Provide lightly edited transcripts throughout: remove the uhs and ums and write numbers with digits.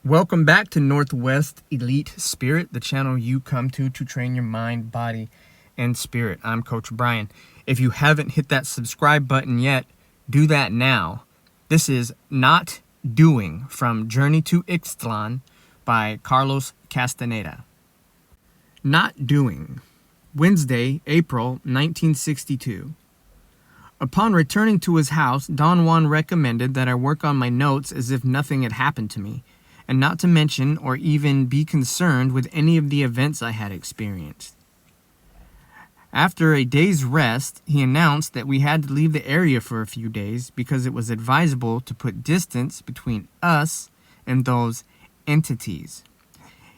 Welcome back to Northwest Elite Spirit, the channel you come to train your mind, body, and spirit. I'm Coach Brian. If you haven't hit that subscribe button yet, do that now. This is Not Doing from Journey to Ixtlan by Carlos Castaneda. Not Doing. Wednesday, April 1962. Upon returning to his house, Don Juan recommended that I work on my notes as if nothing had happened to me, and not to mention or even be concerned with any of the events I had experienced. After a day's rest, he announced that we had to leave the area for a few days because it was advisable to put distance between us and those entities.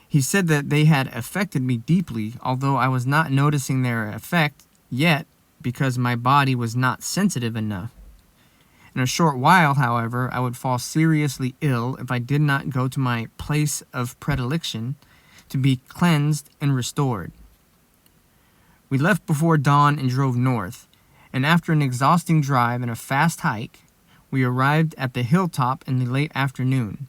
He said that they had affected me deeply, although I was not noticing their effect yet because my body was not sensitive enough. In a short while, however, I would fall seriously ill if I did not go to my place of predilection to be cleansed and restored. We left before dawn and drove north, and after an exhausting drive and a fast hike, we arrived at the hilltop in the late afternoon.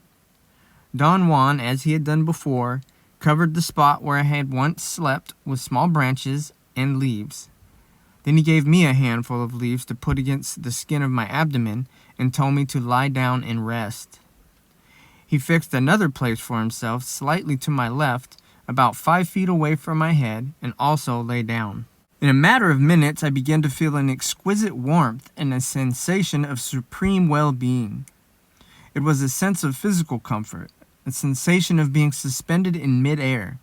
Don Juan, as he had done before, covered the spot where I had once slept with small branches and leaves. Then he gave me a handful of leaves to put against the skin of my abdomen and told me to lie down and rest. He fixed another place for himself slightly to my left, about 5 feet away from my head, and also lay down. In a matter of minutes, I began to feel an exquisite warmth and a sensation of supreme well-being. It was a sense of physical comfort, a sensation of being suspended in mid-air.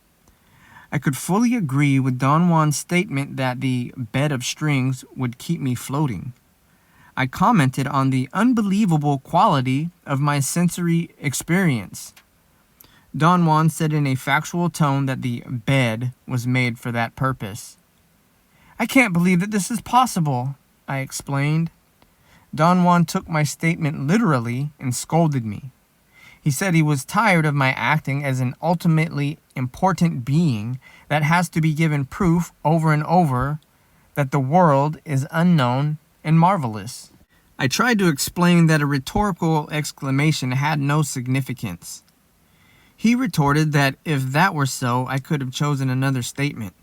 I could fully agree with Don Juan's statement that the bed of strings would keep me floating. I commented on the unbelievable quality of my sensory experience. Don Juan said in a factual tone that the bed was made for that purpose. "I can't believe that this is possible," I explained. Don Juan took my statement literally and scolded me. He said he was tired of my acting as an ultimately important being that has to be given proof over and over that the world is unknown and marvelous. I tried to explain that a rhetorical exclamation had no significance. He retorted that if that were so, I could have chosen another statement.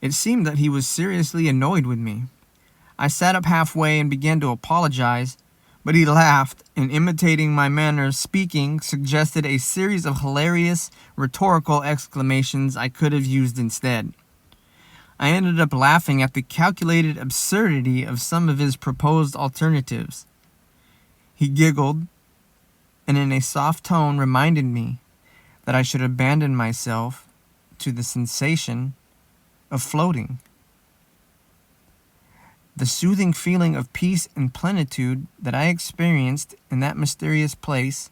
It seemed that he was seriously annoyed with me. I sat up halfway and began to apologize, but he laughed and, imitating my manner of speaking, suggested a series of hilarious rhetorical exclamations I could have used instead. I ended up laughing at the calculated absurdity of some of his proposed alternatives. He giggled and in a soft tone reminded me that I should abandon myself to the sensation of floating. The soothing feeling of peace and plenitude that I experienced in that mysterious place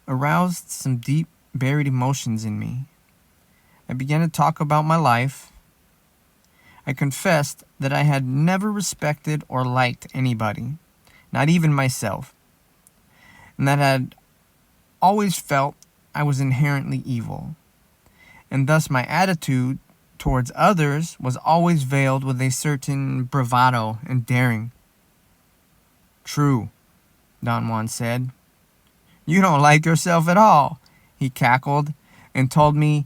aroused some deep buried emotions in me. I began to talk about my life. I confessed that I had never respected or liked anybody, not even myself, and that I had always felt I was inherently evil, and thus my attitude towards others was always veiled with a certain bravado and daring. "True," Don Juan said. "You don't like yourself at all," he cackled and told me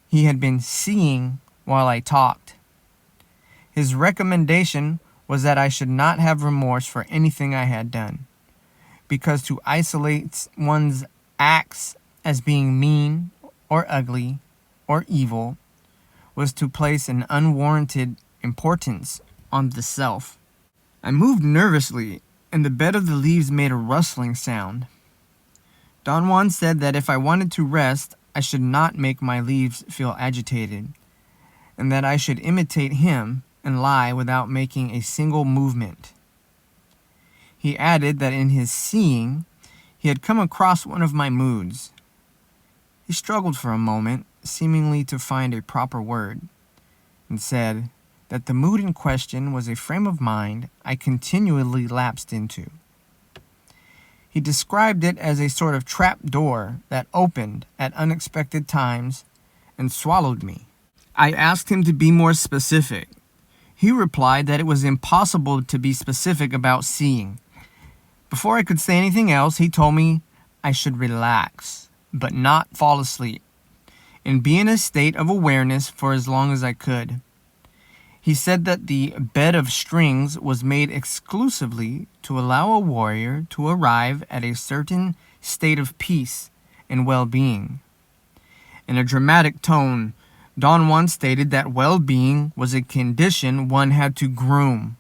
he had been seeing while I talked. His recommendation was that I should not have remorse for anything I had done, because to isolate one's acts as being mean or ugly or evil was to place an unwarranted importance on the self. I moved nervously, and the bed of the leaves made a rustling sound. Don Juan said that if I wanted to rest, I should not make my leaves feel agitated, and that I should imitate him and lie without making a single movement. He added that in his seeing, he had come across one of my moods. He struggled for a moment, seemingly to find a proper word, and said that the mood in question was a frame of mind I continually lapsed into. He described it as a sort of trap door that opened at unexpected times and swallowed me. I asked him to be more specific. He replied that it was impossible to be specific about seeing. Before I could say anything else, he told me I should relax. but not fall asleep, and be in a state of awareness for as long as I could. He said that the bed of strings was made exclusively to allow a warrior to arrive at a certain state of peace and well-being. In a dramatic tone, Don Juan stated that well-being was a condition one had to groom,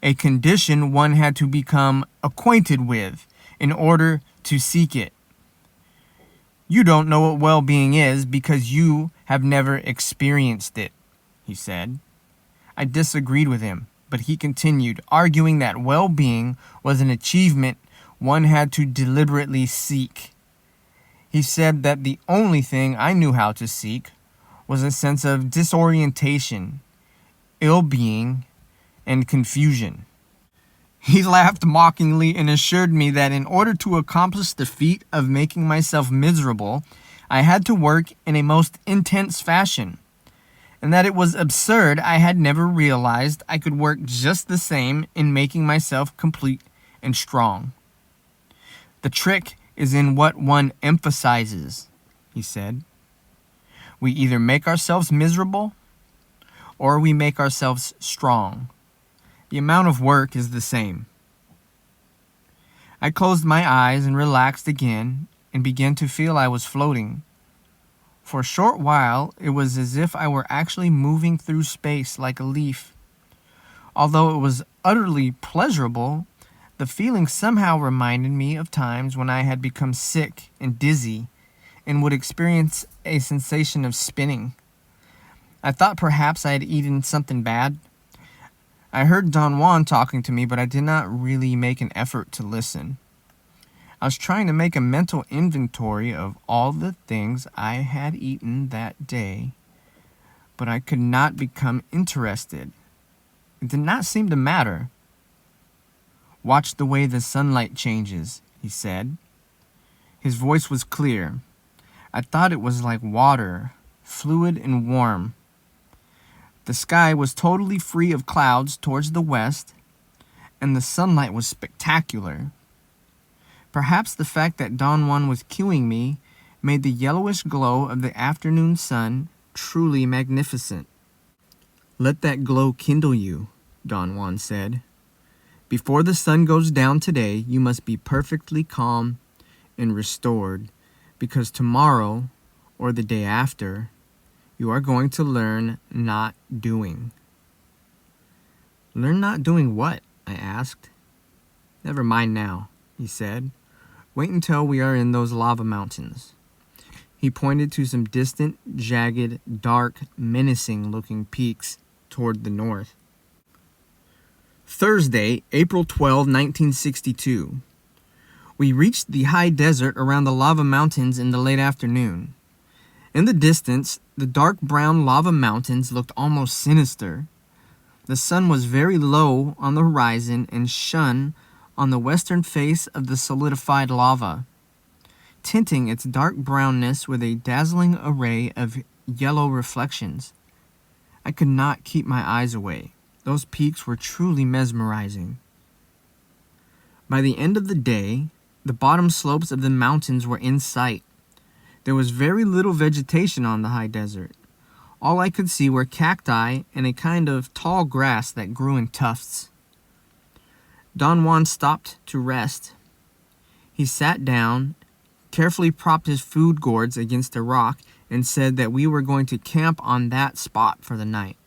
a condition one had to become acquainted with in order to seek it. You don't know what well-being is because you have never experienced it, he said. I disagreed with him, but he continued, arguing that well-being was an achievement one had to deliberately seek. He said that the only thing I knew how to seek was a sense of disorientation, ill-being, and confusion. He laughed mockingly and assured me that in order to accomplish the feat of making myself miserable, I had to work in a most intense fashion, and that it was absurd I had never realized I could work just the same in making myself complete and strong. The trick is in what one emphasizes, he said. We either make ourselves miserable or we make ourselves strong. The amount of work is the same. I closed my eyes and relaxed again and began to feel I was floating. For a short while, it was as if I were actually moving through space like a leaf. Although it was utterly pleasurable, the feeling somehow reminded me of times when I had become sick and dizzy and would experience a sensation of spinning. I thought perhaps I had eaten something bad. I heard Don Juan talking to me, but I did not really make an effort to listen. I was trying to make a mental inventory of all the things I had eaten that day, but I could not become interested. It did not seem to matter. Watch the way the sunlight changes, he said. His voice was clear. I thought it was like water, fluid and warm. The sky was totally free of clouds towards the west, and the sunlight was spectacular. Perhaps the fact that Don Juan was cueing me made the yellowish glow of the afternoon sun truly magnificent. Let that glow kindle you, Don Juan said. Before the sun goes down today, you must be perfectly calm and restored, because tomorrow, or the day after, you are going to learn not doing. Learn not doing what? I asked. Never mind now, he said. Wait until we are in those lava mountains. He pointed to some distant, jagged, dark, menacing-looking peaks toward the north. Thursday, April 12, 1962. We reached the high desert around the lava mountains in the late afternoon. In the distance, the dark brown lava mountains looked almost sinister. The sun was very low on the horizon and shone on the western face of the solidified lava, tinting its dark brownness with a dazzling array of yellow reflections. I could not keep my eyes away. Those peaks were truly mesmerizing. By the end of the day, the bottom slopes of the mountains were in sight. There was very little vegetation on the high desert. All I could see were cacti and a kind of tall grass that grew in tufts. Don Juan stopped to rest. He sat down, carefully propped his food gourds against a rock, and said that we were going to camp on that spot for the night.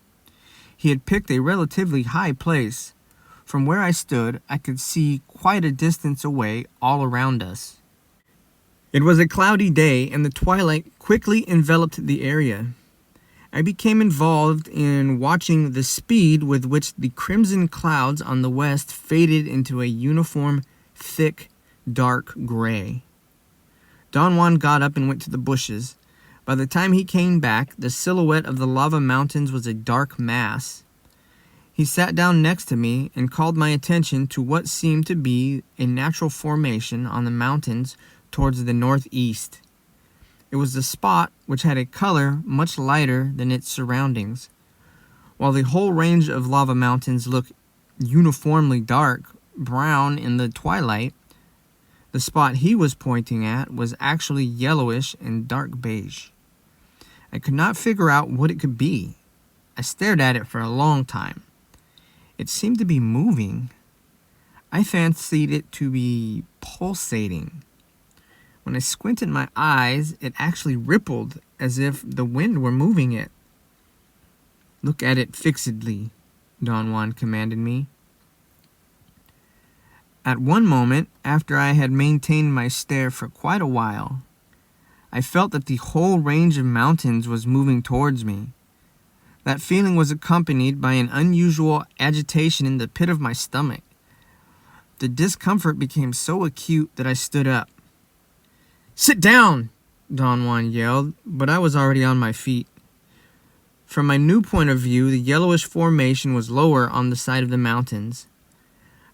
He had picked a relatively high place. From where I stood, I could see quite a distance away all around us. It was a cloudy day, and the twilight quickly enveloped the area. I became involved in watching the speed with which the crimson clouds on the west faded into a uniform, thick, dark gray. Don Juan got up and went to the bushes. By the time he came back, the silhouette of the lava mountains was a dark mass. He sat down next to me and called my attention to what seemed to be a natural formation on the mountains towards the northeast. It was a spot which had a color much lighter than its surroundings. While the whole range of lava mountains looked uniformly dark brown in the twilight, The spot he was pointing at was actually yellowish and dark beige. I could not figure out what it could be. I stared at it for a long time. It seemed to be moving. I fancied it to be pulsating. When I squinted my eyes, it actually rippled as if the wind were moving it. "Look at it fixedly," Don Juan commanded me. At one moment, after I had maintained my stare for quite a while, I felt that the whole range of mountains was moving towards me. That feeling was accompanied by an unusual agitation in the pit of my stomach. The discomfort became so acute that I stood up. "Sit down!" Don Juan yelled, but I was already on my feet. From my new point of view, the yellowish formation was lower on the side of the mountains.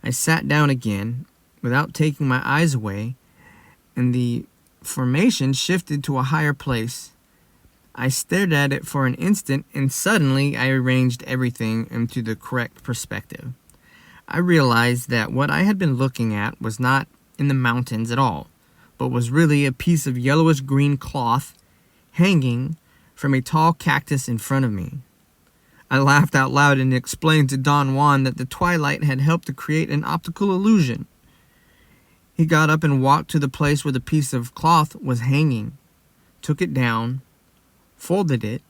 I sat down again, without taking my eyes away, and the formation shifted to a higher place. I stared at it for an instant, and suddenly I arranged everything into the correct perspective. I realized that what I had been looking at was not in the mountains at all, but was really a piece of yellowish-green cloth hanging from a tall cactus in front of me. I laughed out loud and explained to Don Juan that the twilight had helped to create an optical illusion. He got up and walked to the place where the piece of cloth was hanging, took it down, folded it,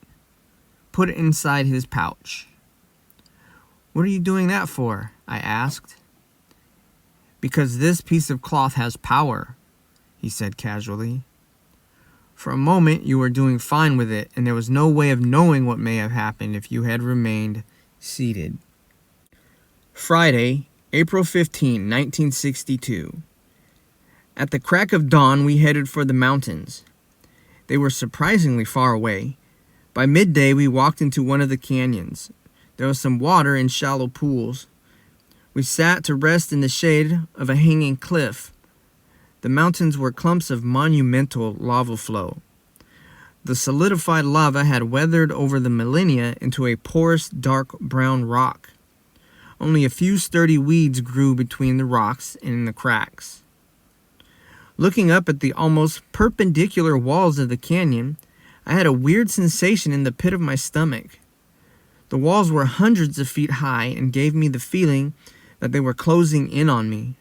put it inside his pouch. "What are you doing that for?" I asked. "Because this piece of cloth has power," he said casually. "For a moment you were doing fine with it, and there was no way of knowing what may have happened if you had remained seated." Friday, April 15, 1962. At the crack of dawn, we headed for the mountains. They were surprisingly far away. By midday, we walked into one of the canyons. There was some water in shallow pools. We sat to rest in the shade of a hanging cliff. The mountains were clumps of monumental lava flow. The solidified lava had weathered over the millennia into a porous, dark brown rock. Only a few sturdy weeds grew between the rocks and in the cracks. Looking up at the almost perpendicular walls of the canyon, I had a weird sensation in the pit of my stomach. The walls were hundreds of feet high and gave me the feeling that they were closing in on me.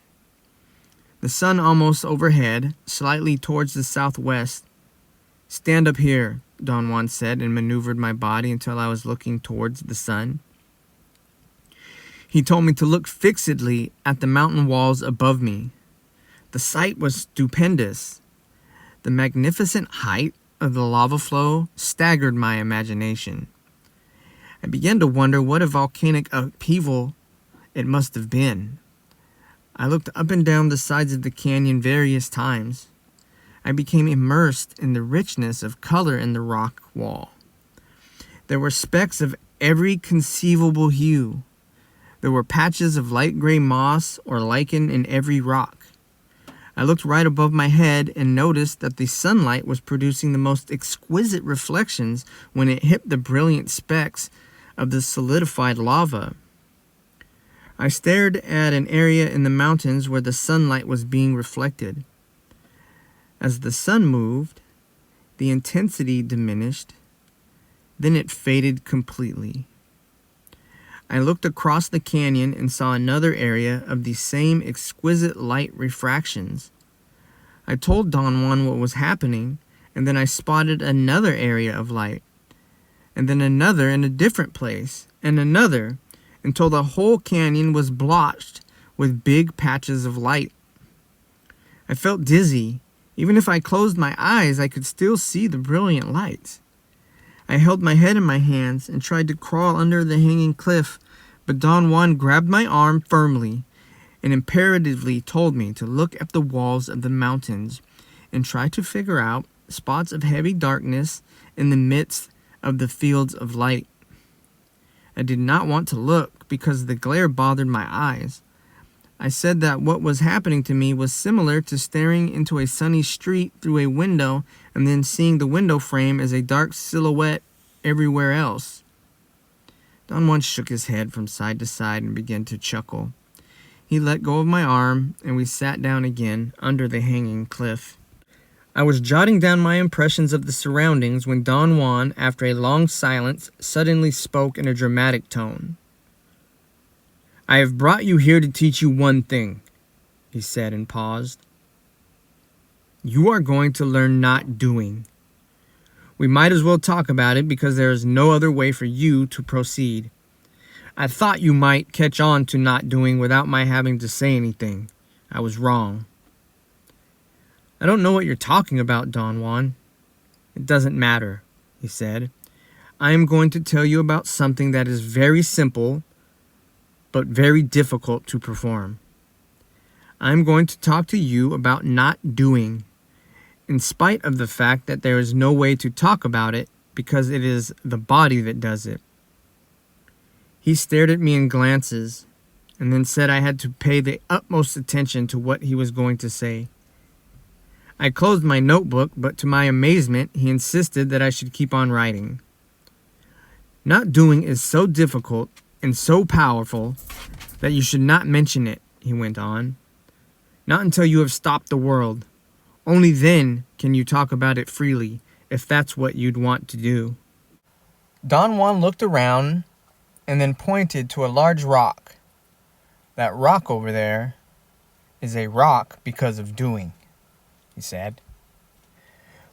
The sun almost overhead, slightly towards the southwest. "Stand up here," Don Juan said, and maneuvered my body until I was looking towards the sun. He told me to look fixedly at the mountain walls above me. The sight was stupendous. The magnificent height of the lava flow staggered my imagination. I began to wonder what a volcanic upheaval it must have been. I looked up and down the sides of the canyon various times. I became immersed in the richness of color in the rock wall. There were specks of every conceivable hue. There were patches of light gray moss or lichen in every rock. I looked right above my head and noticed that the sunlight was producing the most exquisite reflections when it hit the brilliant specks of the solidified lava. I stared at an area in the mountains where the sunlight was being reflected. As the sun moved, the intensity diminished, then it faded completely. I looked across the canyon and saw another area of the same exquisite light refractions. I told Don Juan what was happening, and then I spotted another area of light, and then another in a different place, and another, until the whole canyon was blotched with big patches of light. I felt dizzy. Even if I closed my eyes, I could still see the brilliant lights. I held my head in my hands and tried to crawl under the hanging cliff, but Don Juan grabbed my arm firmly and imperatively told me to look at the walls of the mountains and try to figure out spots of heavy darkness in the midst of the fields of light. I did not want to look because the glare bothered my eyes. I said that what was happening to me was similar to staring into a sunny street through a window and then seeing the window frame as a dark silhouette everywhere else. Don Juan shook his head from side to side and began to chuckle. He let go of my arm, and we sat down again under the hanging cliff. I was jotting down my impressions of the surroundings when Don Juan, after a long silence, suddenly spoke in a dramatic tone. "I have brought you here to teach you one thing," he said and paused. "You are going to learn not doing. We might as well talk about it because there is no other way for you to proceed. I thought you might catch on to not doing without my having to say anything. I was wrong." "I don't know what you're talking about, Don Juan." "It doesn't matter," he said. "I am going to tell you about something that is very simple, but very difficult to perform. I am going to talk to you about not doing, in spite of the fact that there is no way to talk about it because it is the body that does it." He stared at me in glances, and then said I had to pay the utmost attention to what he was going to say. I closed my notebook, but to my amazement, he insisted that I should keep on writing. "Not doing is so difficult and so powerful that you should not mention it," he went on. "Not until you have stopped the world. Only then can you talk about it freely, if that's what you'd want to do." Don Juan looked around and then pointed to a large rock. "That rock over there is a rock because of doing," he said.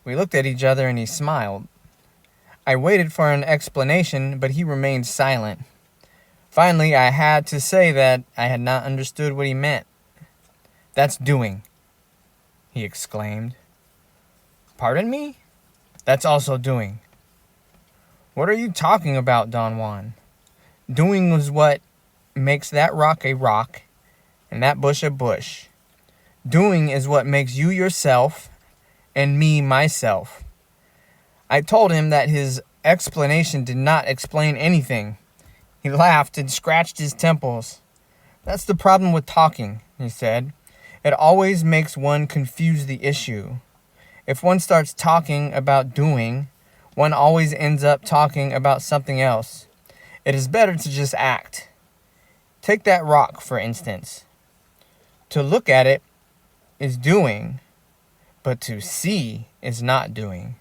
We looked at each other and he smiled. I waited for an explanation, but he remained silent. Finally, I had to say that I had not understood what he meant. "That's doing," he exclaimed. "Pardon me? That's also doing." "What are you talking about, Don Juan? Doing was what makes that rock a rock and that bush a bush. Doing is what makes you yourself and me myself." I told him that his explanation did not explain anything. He laughed and scratched his temples. "That's the problem with talking," he said. "It always makes one confuse the issue. If one starts talking about doing, one always ends up talking about something else. It is better to just act. Take that rock, for instance. To look at it is doing, but to see is not doing."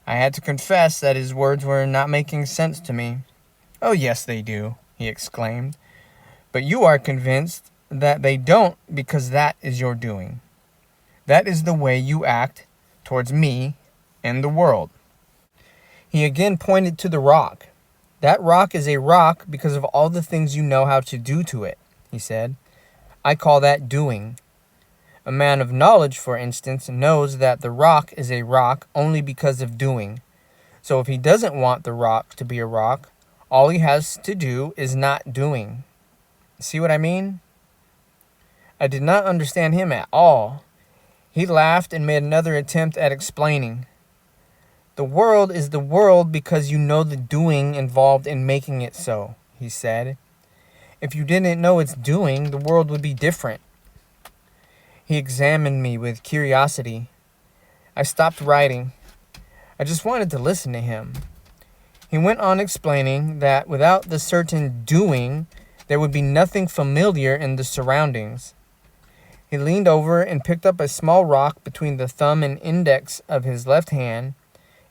I had to confess that his words were not making sense to me. "Oh, yes, they do," he exclaimed. "But you are convinced that they don't because that is your doing. That is the way you act towards me and the world." He again pointed to the rock. "That rock is a rock because of all the things you know how to do to it," he said. "I call that doing. A man of knowledge, for instance, knows that the rock is a rock only because of doing. So if he doesn't want the rock to be a rock, all he has to do is not doing. See what I mean?" I did not understand him at all. He laughed and made another attempt at explaining. "The world is the world because you know the doing involved in making it so," he said. "If you didn't know its doing, the world would be different." He examined me with curiosity. I stopped writing. I just wanted to listen to him. He went on explaining that without the certain doing, there would be nothing familiar in the surroundings. He leaned over and picked up a small rock between the thumb and index of his left hand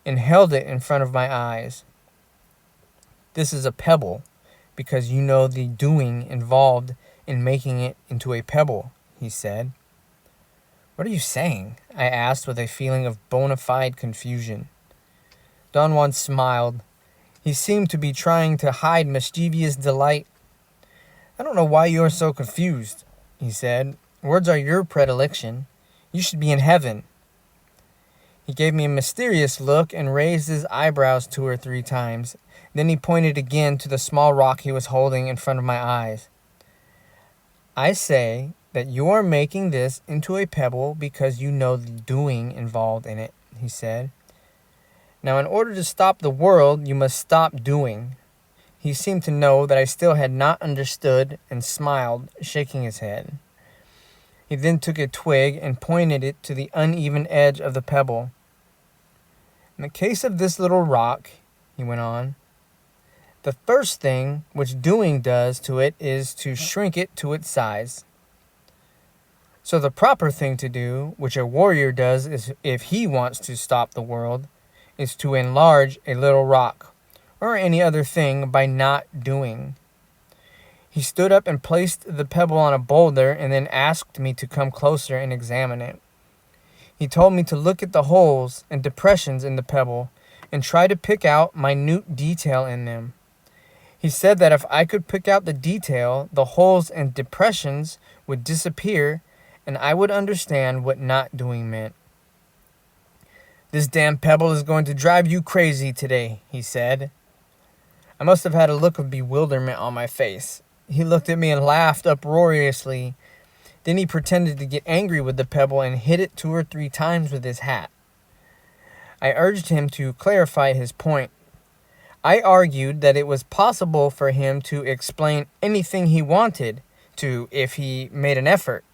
and held it in front of my eyes. "This is a pebble because you know the doing involved in making it into a pebble," he said. "What are you saying?" I asked with a feeling of bona fide confusion. Don Juan smiled. He seemed to be trying to hide mischievous delight. "I don't know why you are so confused," he said. "Words are your predilection. You should be in heaven." He gave me a mysterious look and raised his eyebrows 2 or 3 times. Then he pointed again to the small rock he was holding in front of my eyes. "I say that you are making this into a pebble because you know the doing involved in it," he said. "Now, in order to stop the world, you must stop doing." He seemed to know that I still had not understood and smiled, shaking his head. He then took a twig and pointed it to the uneven edge of the pebble. "In the case of this little rock," he went on, The first thing which doing does to it is to shrink it to its size. So the proper thing to do, which a warrior does is if he wants to stop the world, is to enlarge a little rock or any other thing by not doing. He stood up and placed the pebble on a boulder and then asked me to come closer and examine it. He told me to look at the holes and depressions in the pebble and try to pick out minute detail in them. He said that if I could pick out the detail, the holes and depressions would disappear and I would understand what not doing meant. "This damn pebble is going to drive you crazy today," he said. I must have had a look of bewilderment on my face. He looked at me and laughed uproariously. Then he pretended to get angry with the pebble and hit it 2 or 3 times with his hat. I urged him to clarify his point. I argued that it was possible for him to explain anything he wanted to if he made an effort.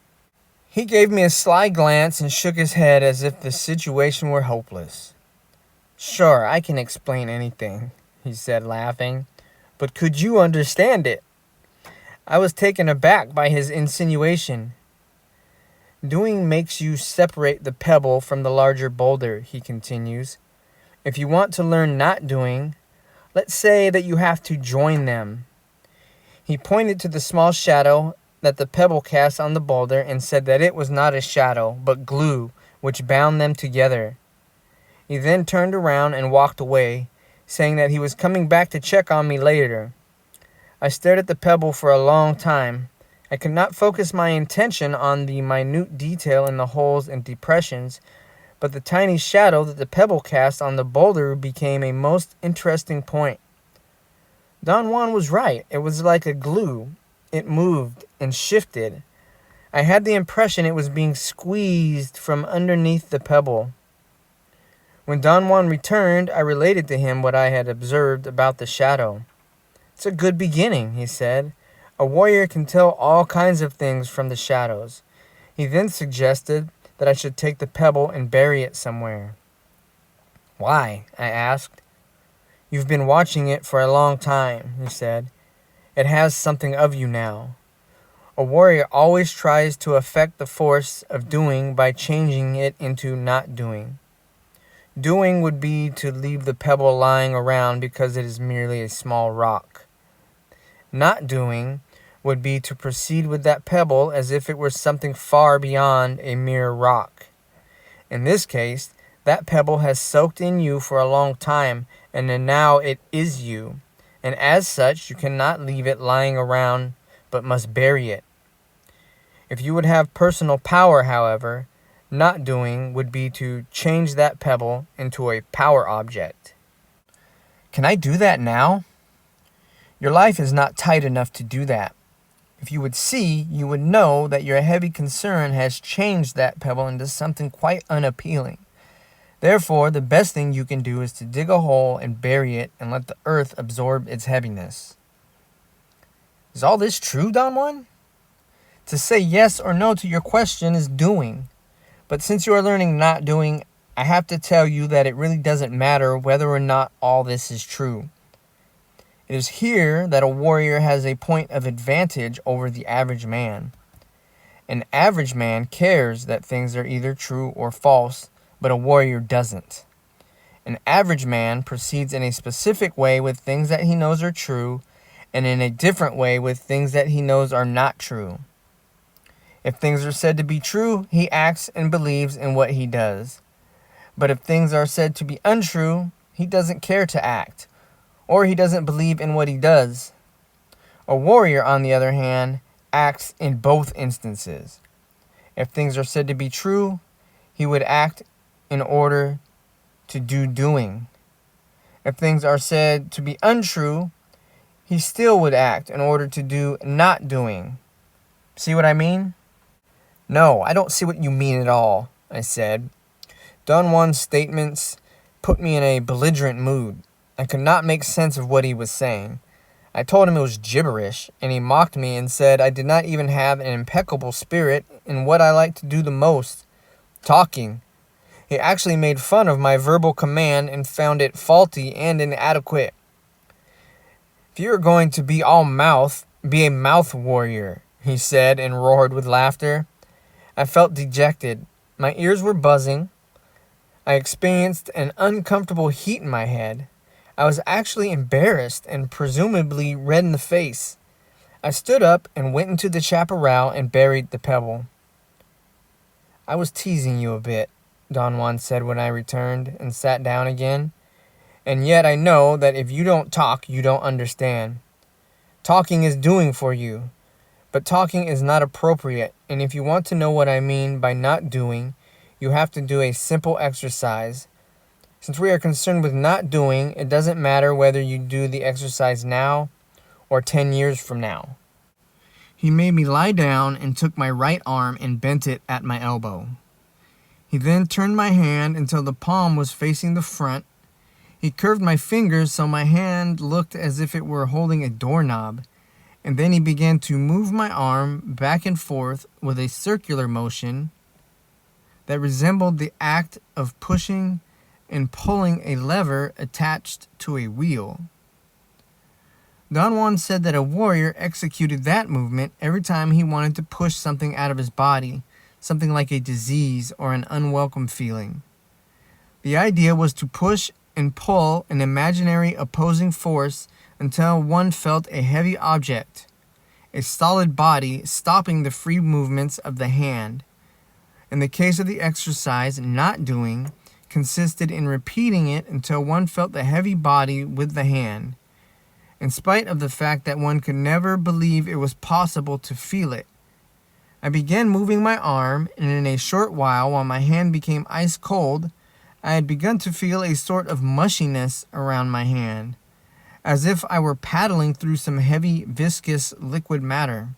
He gave me a sly glance and shook his head as if the situation were hopeless. "Sure, I can explain anything," he said, laughing. "But could you understand it?" I was taken aback by his insinuation. "Doing makes you separate the pebble from the larger boulder," he continues. "If you want to learn not doing, let's say that you have to join them." He pointed to the small shadow that the pebble cast on the boulder and said that it was not a shadow, but glue, which bound them together. He then turned around and walked away, saying that he was coming back to check on me later. I stared at the pebble for a long time. I could not focus my attention on the minute detail in the holes and depressions, but the tiny shadow that the pebble cast on the boulder became a most interesting point. Don Juan was right. It was like a glue. It moved and shifted. I had the impression it was being squeezed from underneath the pebble. When Don Juan returned, I related to him what I had observed about the shadow. "It's a good beginning," he said. "A warrior can tell all kinds of things from the shadows." He then suggested that I should take the pebble and bury it somewhere. "Why?" I asked. "You've been watching it for a long time," he said. "It has something of you now." A warrior always tries to affect the force of doing by changing it into not doing. Doing would be to leave the pebble lying around because it is merely a small rock. Not doing would be to proceed with that pebble as if it were something far beyond a mere rock. In this case, that pebble has soaked in you for a long time, and then now it is you, and as such you cannot leave it lying around but must bury it. If you would have personal power, however, not doing would be to change that pebble into a power object. Can I do that now? Your life is not tight enough to do that. If you would see, you would know that your heavy concern has changed that pebble into something quite unappealing. Therefore, the best thing you can do is to dig a hole and bury it and let the earth absorb its heaviness. Is all this true, Don Juan? To say yes or no to your question is doing. But since you are learning not doing, I have to tell you that it really doesn't matter whether or not all this is true. It is here that a warrior has a point of advantage over the average man. An average man cares that things are either true or false, but a warrior doesn't. An average man proceeds in a specific way with things that he knows are true, and in a different way with things that he knows are not true. If things are said to be true, he acts and believes in what he does. But if things are said to be untrue, he doesn't care to act, or he doesn't believe in what he does. A warrior, on the other hand, acts in both instances. If things are said to be true, he would act in order to do doing. If things are said to be untrue, he still would act in order to do not doing. See what I mean? No, I don't see what you mean at all, I said. Don Juan's statements put me in a belligerent mood. I could not make sense of what he was saying. I told him it was gibberish, and he mocked me and said I did not even have an impeccable spirit in what I like to do the most, talking. He actually made fun of my verbal command and found it faulty and inadequate. If you are going to be all mouth, be a mouth warrior, he said and roared with laughter. I felt dejected. My ears were buzzing. I experienced an uncomfortable heat in my head. I was actually embarrassed and presumably red in the face. I stood up and went into the chaparral and buried the pebble. I was teasing you a bit, Don Juan said when I returned and sat down again. And yet I know that if you don't talk, you don't understand. Talking is doing for you, but talking is not appropriate, and if you want to know what I mean by not doing, you have to do a simple exercise. Since we are concerned with not doing, it doesn't matter whether you do the exercise now or 10 years from now. He made me lie down and took my right arm and bent it at my elbow. He then turned my hand until the palm was facing the front. He curved my fingers so my hand looked as if it were holding a doorknob, and then he began to move my arm back and forth with a circular motion that resembled the act of pushing and pulling a lever attached to a wheel. Don Juan said that a warrior executed that movement every time he wanted to push something out of his body, something like a disease or an unwelcome feeling. The idea was to push and pull an imaginary opposing force until one felt a heavy object, a solid body, stopping the free movements of the hand. In the case of the exercise, not doing consisted in repeating it until one felt the heavy body with the hand, in spite of the fact that one could never believe it was possible to feel it. I began moving my arm, and in a short while my hand became ice cold, I had begun to feel a sort of mushiness around my hand, as if I were paddling through some heavy, viscous liquid matter.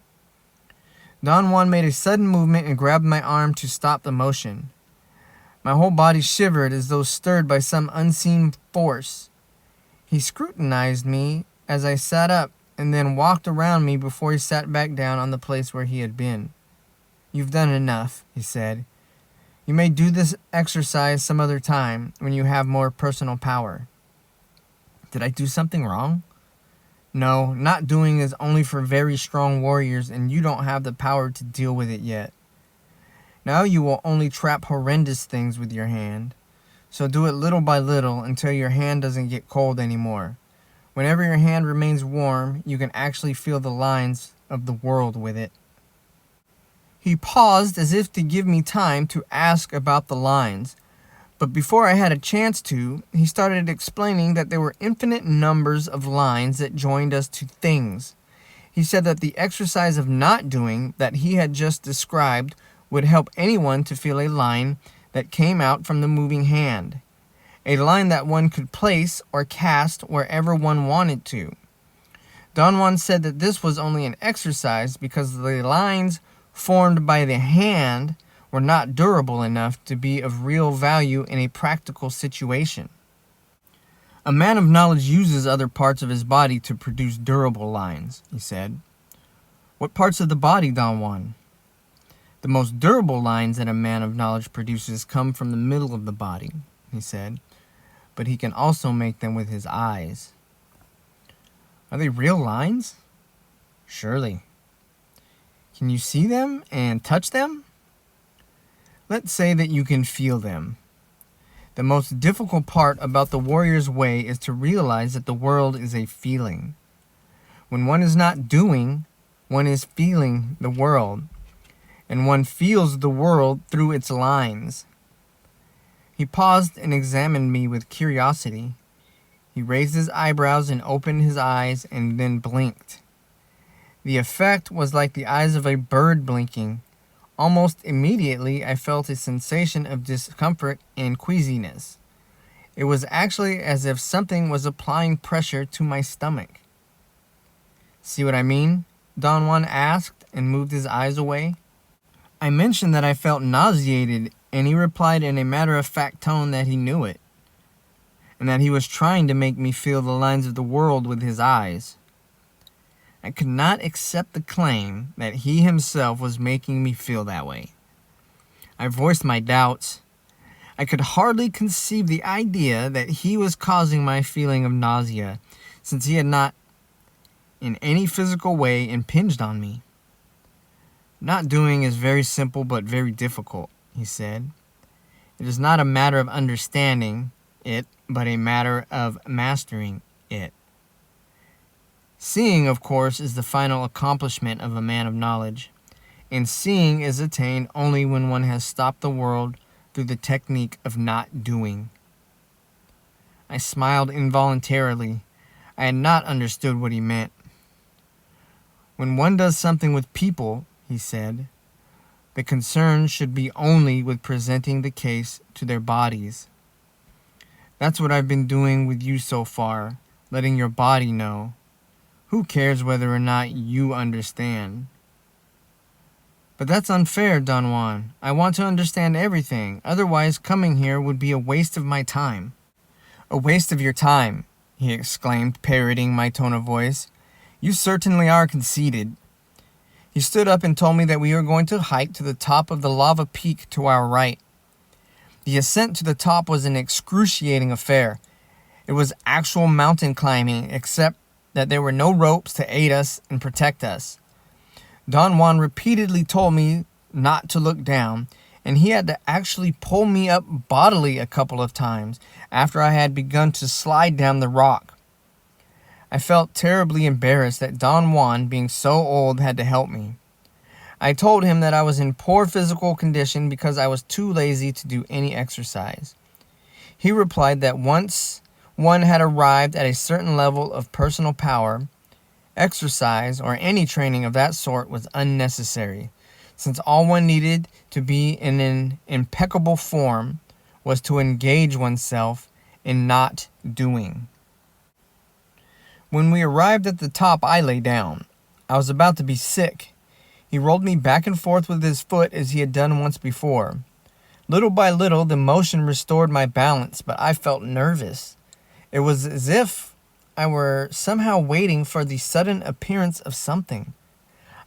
Don Juan made a sudden movement and grabbed my arm to stop the motion. My whole body shivered as though stirred by some unseen force. He scrutinized me as I sat up and then walked around me before he sat back down on the place where he had been. "You've done enough," he said. "You may do this exercise some other time when you have more personal power." Did I do something wrong? No, not doing is only for very strong warriors, and you don't have the power to deal with it yet. Now you will only trap horrendous things with your hand. So do it little by little until your hand doesn't get cold anymore. Whenever your hand remains warm, you can actually feel the lines of the world with it. He paused as if to give me time to ask about the lines, but before I had a chance to, he started explaining that there were infinite numbers of lines that joined us to things. He said that the exercise of not doing that he had just described would help anyone to feel a line that came out from the moving hand, a line that one could place or cast wherever one wanted to. Don Juan said that this was only an exercise because the lines formed by the hand were not durable enough to be of real value in a practical situation. A man of knowledge uses other parts of his body to produce durable lines, he said. What parts of the body, Don Juan? The most durable lines that a man of knowledge produces come from the middle of the body, he said, but he can also make them with his eyes. Are they real lines? Surely. Can you see them and touch them? Let's say that you can feel them. The most difficult part about the warrior's way is to realize that the world is a feeling. When one is not doing, one is feeling the world, and one feels the world through its lines. He paused and examined me with curiosity. He raised his eyebrows and opened his eyes and then blinked. The effect was like the eyes of a bird blinking. Almost immediately, I felt a sensation of discomfort and queasiness. It was actually as if something was applying pressure to my stomach. See what I mean? Don Juan asked and moved his eyes away. I mentioned that I felt nauseated, and he replied in a matter-of-fact tone that he knew it, and that he was trying to make me feel the lines of the world with his eyes. I could not accept the claim that he himself was making me feel that way. I voiced my doubts. I could hardly conceive the idea that he was causing my feeling of nausea, since he had not in any physical way impinged on me. Not doing is very simple but very difficult, he said. It is not a matter of understanding it, but a matter of mastering it. Seeing, of course, is the final accomplishment of a man of knowledge, and seeing is attained only when one has stopped the world through the technique of not doing. I smiled involuntarily. I had not understood what he meant. When one does something with people, he said, the concern should be only with presenting the case to their bodies. That's what I've been doing with you so far, letting your body know. Who cares whether or not you understand? But that's unfair, Don Juan. I want to understand everything. Otherwise, coming here would be a waste of my time. A waste of your time, he exclaimed, parroting my tone of voice. You certainly are conceited. He stood up and told me that we were going to hike to the top of the lava peak to our right. The ascent to the top was an excruciating affair. It was actual mountain climbing, except that there were no ropes to aid us and protect us. Don Juan repeatedly told me not to look down, and he had to actually pull me up bodily a couple of times after I had begun to slide down the rock. I felt terribly embarrassed that Don Juan, being so old, had to help me. I told him that I was in poor physical condition because I was too lazy to do any exercise. He replied that once one had arrived at a certain level of personal power, exercise or any training of that sort was unnecessary, since all one needed to be in an impeccable form was to engage oneself in not doing. When we arrived at the top, I lay down. I was about to be sick. He rolled me back and forth with his foot as he had done once before. Little by little, the motion restored my balance, but I felt nervous. It was as if I were somehow waiting for the sudden appearance of something.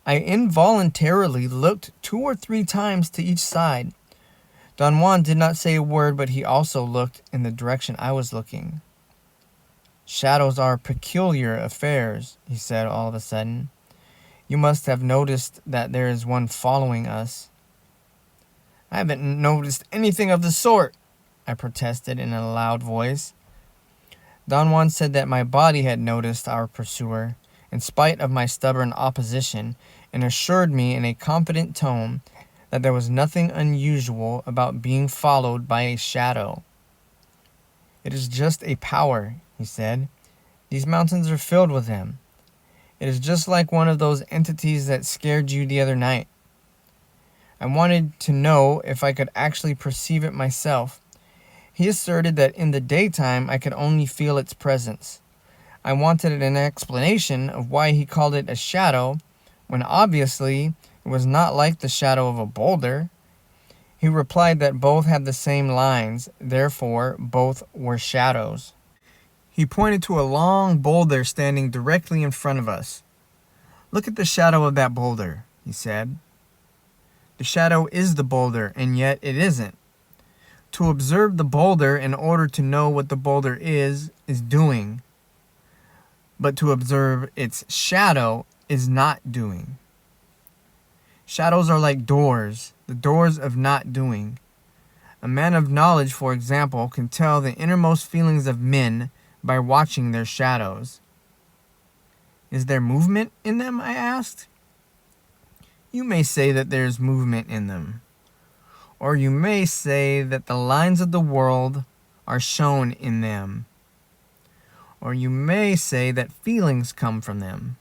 I involuntarily looked 2 or 3 times to each side. Don Juan did not say a word, but he also looked in the direction I was looking. Shadows are peculiar affairs, he said all of a sudden. You must have noticed that there is one following us. I haven't noticed anything of the sort, I protested in a loud voice. Don Juan said that my body had noticed our pursuer, in spite of my stubborn opposition, and assured me in a confident tone that there was nothing unusual about being followed by a shadow. It is just a power, he said. These mountains are filled with them. It is just like one of those entities that scared you the other night. I wanted to know if I could actually perceive it myself. He asserted that in the daytime I could only feel its presence. I wanted an explanation of why he called it a shadow, when obviously it was not like the shadow of a boulder. He replied that both had the same lines, therefore both were shadows. He pointed to a long boulder standing directly in front of us. Look at the shadow of that boulder, he said. The shadow is the boulder, and yet it isn't. To observe the boulder in order to know what the boulder is doing. But to observe its shadow is not doing. Shadows are like doors, the doors of not doing. A man of knowledge, for example, can tell the innermost feelings of men by watching their shadows. Is there movement in them? I asked. You may say that there is movement in them. Or you may say that the lines of the world are shown in them. Or you may say that feelings come from them.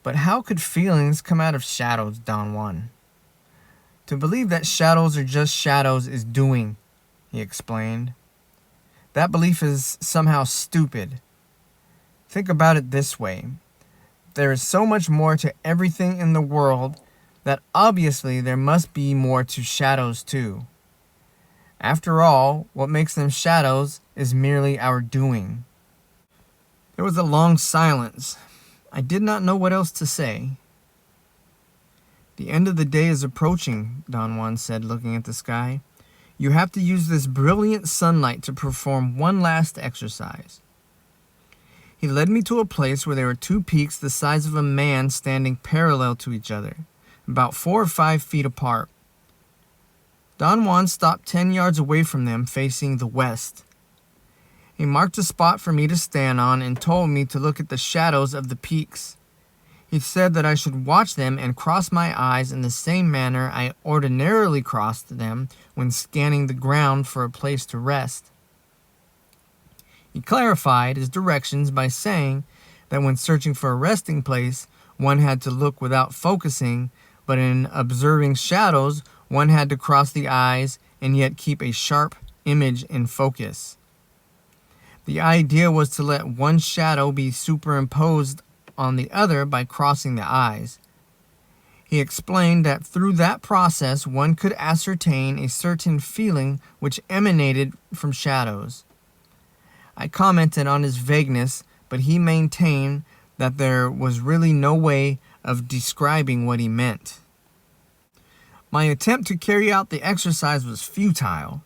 But how could feelings come out of shadows, Don Juan? To believe that shadows are just shadows is doing, he explained. That belief is somehow stupid. Think about it this way. There is so much more to everything in the world that obviously there must be more to shadows too. After all, what makes them shadows is merely our doing. There was a long silence. I did not know what else to say. The end of the day is approaching, Don Juan said, looking at the sky. You have to use this brilliant sunlight to perform one last exercise. He led me to a place where there were two peaks the size of a man standing parallel to each other, about 4 or 5 feet apart. Don Juan stopped 10 yards away from them, facing the west. He marked a spot for me to stand on and told me to look at the shadows of the peaks. He said that I should watch them and cross my eyes in the same manner I ordinarily crossed them when scanning the ground for a place to rest. He clarified his directions by saying that when searching for a resting place, one had to look without focusing, but in observing shadows, one had to cross the eyes and yet keep a sharp image in focus. The idea was to let one shadow be superimposed on the other by crossing the eyes. He explained that through that process one could ascertain a certain feeling which emanated from shadows. I commented on his vagueness, but he maintained that there was really no way of describing what he meant. My attempt to carry out the exercise was futile.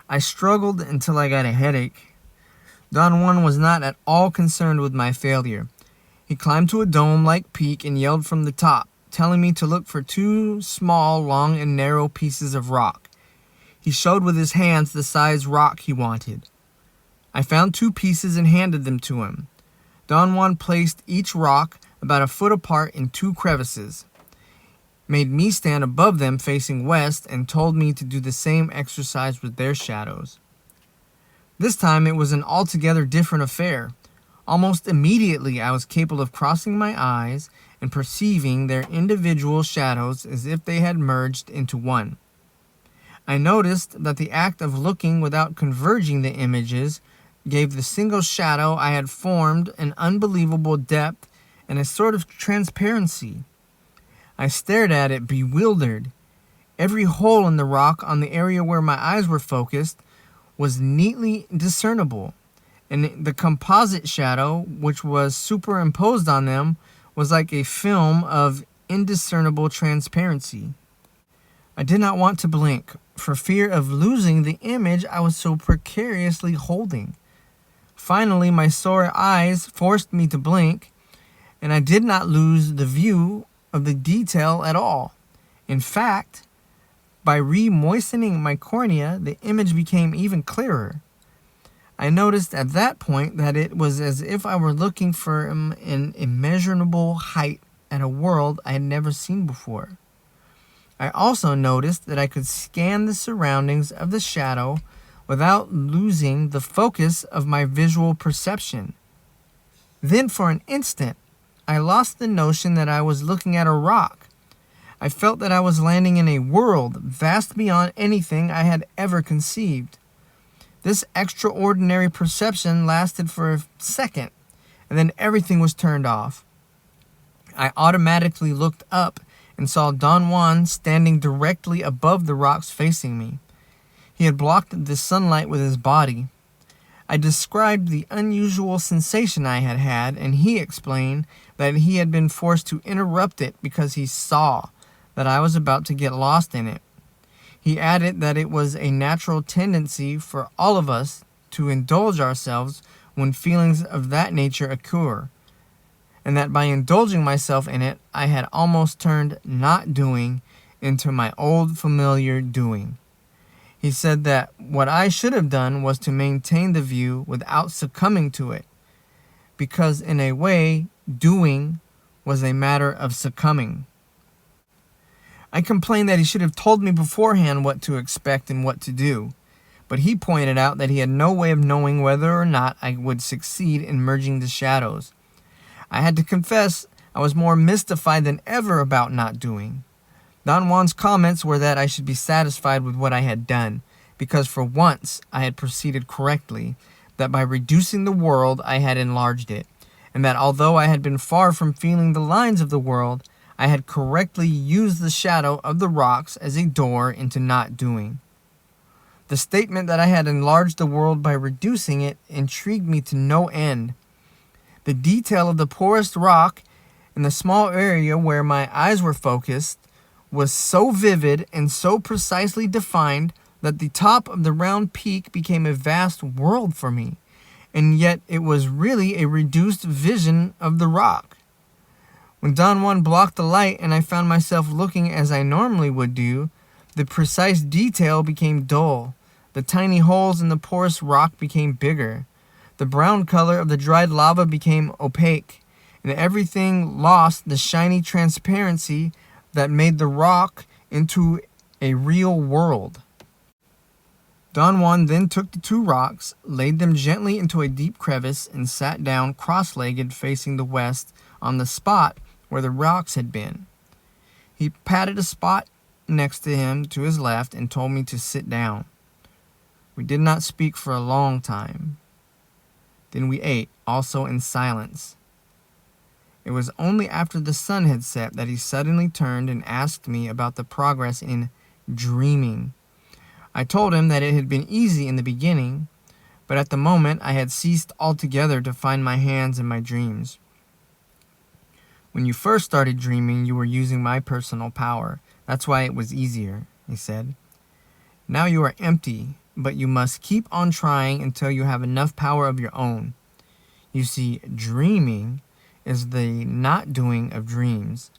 I struggled until I got a headache. Don Juan was not at all concerned with my failure. He climbed to a dome-like peak and yelled from the top, telling me to look for 2 small, long, and narrow pieces of rock. He showed with his hands the size rock he wanted. I found 2 pieces and handed them to him. Don Juan placed each rock about a foot apart in 2 crevices, made me stand above them facing west, and told me to do the same exercise with their shadows. This time it was an altogether different affair. Almost immediately I was capable of crossing my eyes and perceiving their individual shadows as if they had merged into one. I noticed that the act of looking without converging the images gave the single shadow I had formed an unbelievable depth and a sort of transparency. I stared at it bewildered. Every hole in the rock on the area where my eyes were focused was neatly discernible, and the composite shadow, which was superimposed on them, was like a film of indiscernible transparency. I did not want to blink, for fear of losing the image I was so precariously holding. Finally, my sore eyes forced me to blink, and I did not lose the view of the detail at all. In fact, by re-moistening my cornea, the image became even clearer. I noticed at that point that it was as if I were looking for an immeasurable height at a world I had never seen before. I also noticed that I could scan the surroundings of the shadow without losing the focus of my visual perception. Then for an instant, I lost the notion that I was looking at a rock. I felt that I was landing in a world vast beyond anything I had ever conceived. This extraordinary perception lasted for a second, and then everything was turned off. I automatically looked up and saw Don Juan standing directly above the rocks facing me. He had blocked the sunlight with his body. I described the unusual sensation I had had, and he explained that he had been forced to interrupt it because he saw that I was about to get lost in it. He added that it was a natural tendency for all of us to indulge ourselves when feelings of that nature occur, and that by indulging myself in it, I had almost turned not doing into my old familiar doing. He said that what I should have done was to maintain the view without succumbing to it, because in a way, doing was a matter of succumbing. I complained that he should have told me beforehand what to expect and what to do, but he pointed out that he had no way of knowing whether or not I would succeed in merging the shadows. I had to confess I was more mystified than ever about not doing. Don Juan's comments were that I should be satisfied with what I had done, because for once I had proceeded correctly, that by reducing the world I had enlarged it, and that although I had been far from feeling the lines of the world, I had correctly used the shadow of the rocks as a door into not doing. The statement that I had enlarged the world by reducing it intrigued me to no end. The detail of the poorest rock in the small area where my eyes were focused was so vivid and so precisely defined that the top of the round peak became a vast world for me, and yet it was really a reduced vision of the rock. When Don Juan blocked the light and I found myself looking as I normally would do, the precise detail became dull. The tiny holes in the porous rock became bigger. The brown color of the dried lava became opaque, and everything lost the shiny transparency that made the rock into a real world. Don Juan then took the two rocks, laid them gently into a deep crevice, and sat down cross-legged facing the west on the spot where the rocks had been. He patted a spot next to him to his left and told me to sit down. We did not speak for a long time. Then we ate, also in silence. It was only after the sun had set that he suddenly turned and asked me about the progress in dreaming. I told him that it had been easy in the beginning, but at the moment I had ceased altogether to find my hands in my dreams. When you first started dreaming, you were using my personal power. That's why it was easier, he said. Now you are empty, but you must keep on trying until you have enough power of your own. You see, dreaming is the not doing of dreams.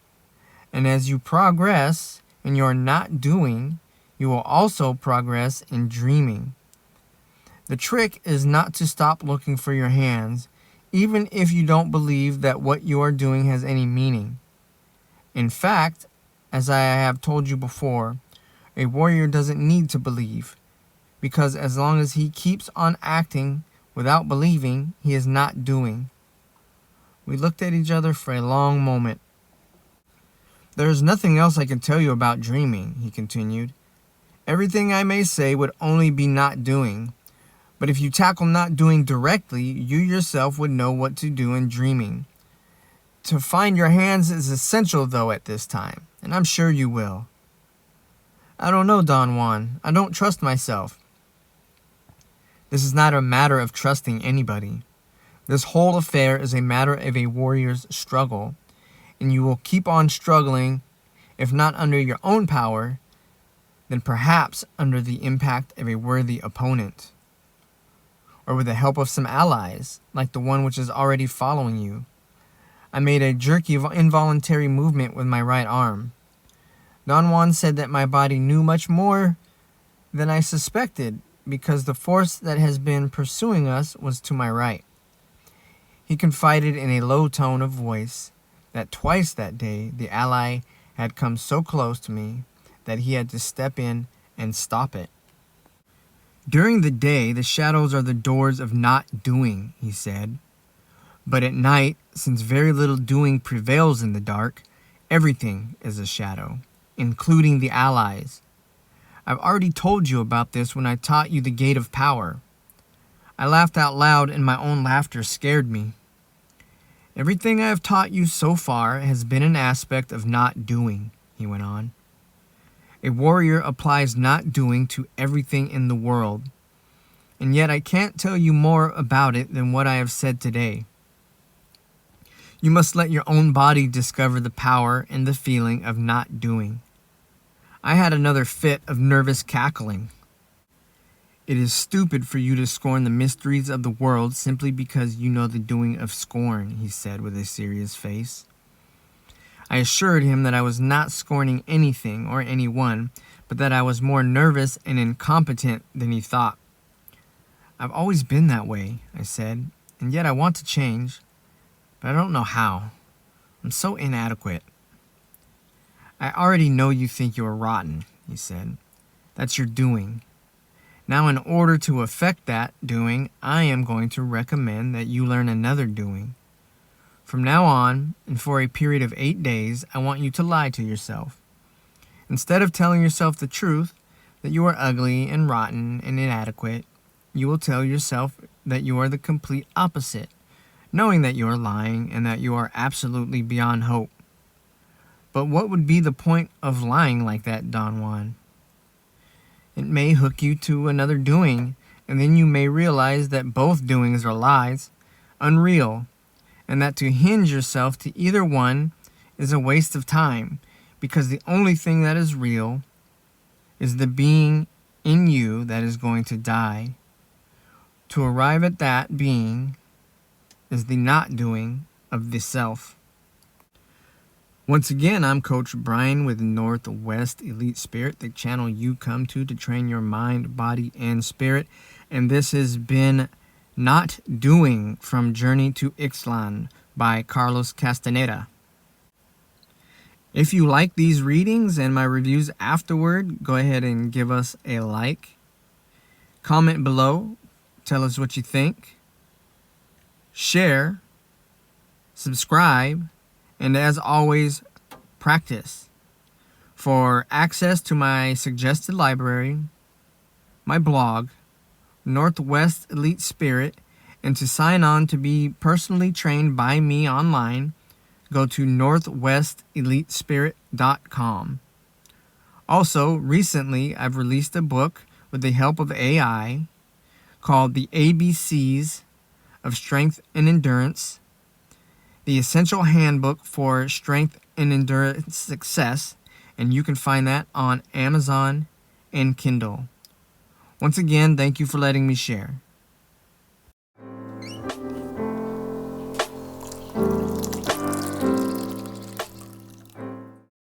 And as you progress in your not doing, you will also progress in dreaming. The trick is not to stop looking for your hands, even if you don't believe that what you are doing has any meaning. In fact, as I have told you before, a warrior doesn't need to believe, because as long as he keeps on acting without believing, he is not doing. We looked at each other for a long moment. There is nothing else I can tell you about dreaming, he continued. Everything I may say would only be not doing. But if you tackle not doing directly, you yourself would know what to do in dreaming. To find your hands is essential, though, at this time, and I'm sure you will. I don't know, Don Juan. I don't trust myself. This is not a matter of trusting anybody. This whole affair is a matter of a warrior's struggle, and you will keep on struggling, if not under your own power, then perhaps under the impact of a worthy opponent, or with the help of some allies, like the one which is already following you. I made a jerky, involuntary movement with my right arm. Don Juan said that my body knew much more than I suspected, because the force that has been pursuing us was to my right. He confided in a low tone of voice that twice that day the ally had come so close to me that he had to step in and stop it. During the day, the shadows are the doors of not doing, he said. But at night, since very little doing prevails in the dark, everything is a shadow, including the allies. I've already told you about this when I taught you the gate of power. I laughed out loud, and my own laughter scared me. Everything I have taught you so far has been an aspect of not doing, he went on. A warrior applies not doing to everything in the world, and yet I can't tell you more about it than what I have said today. You must let your own body discover the power and the feeling of not doing. I had another fit of nervous cackling. It is stupid for you to scorn the mysteries of the world simply because you know the doing of scorn, he said with a serious face. I assured him that I was not scorning anything or anyone, but that I was more nervous and incompetent than he thought. I've always been that way, I said, and yet I want to change, but I don't know how. I'm so inadequate. I already know you think you are rotten, he said. That's your doing. Now, in order to affect that doing, I am going to recommend that you learn another doing. From now on, and for a period of 8 days, I want you to lie to yourself. Instead of telling yourself the truth, that you are ugly and rotten and inadequate, you will tell yourself that you are the complete opposite, knowing that you are lying and that you are absolutely beyond hope. But what would be the point of lying like that, Don Juan? It may hook you to another doing, and then you may realize that both doings are lies, unreal, and that to hinge yourself to either one is a waste of time, because the only thing that is real is the being in you that is going to die. To arrive at that being is the not doing of the self. Once again, I'm Coach Brian with Northwest Elite Spirit, the channel you come to train your mind, body, and spirit. And this has been Not Doing from Journey to Ixtlan by Carlos Castaneda. If you like these readings and my reviews afterward, go ahead and give us a like. Comment below. Tell us what you think. Share. Subscribe. And as always, practice. For access to my suggested library, my blog, Northwest Elite Spirit, and to sign on to be personally trained by me online, go to northwestelitespirit.com. Also, recently I've released a book with the help of AI called The ABCs of Strength and Endurance, the Essential Handbook for Strength and Endurance Success, and you can find that on Amazon and Kindle. Once again, thank you for letting me share.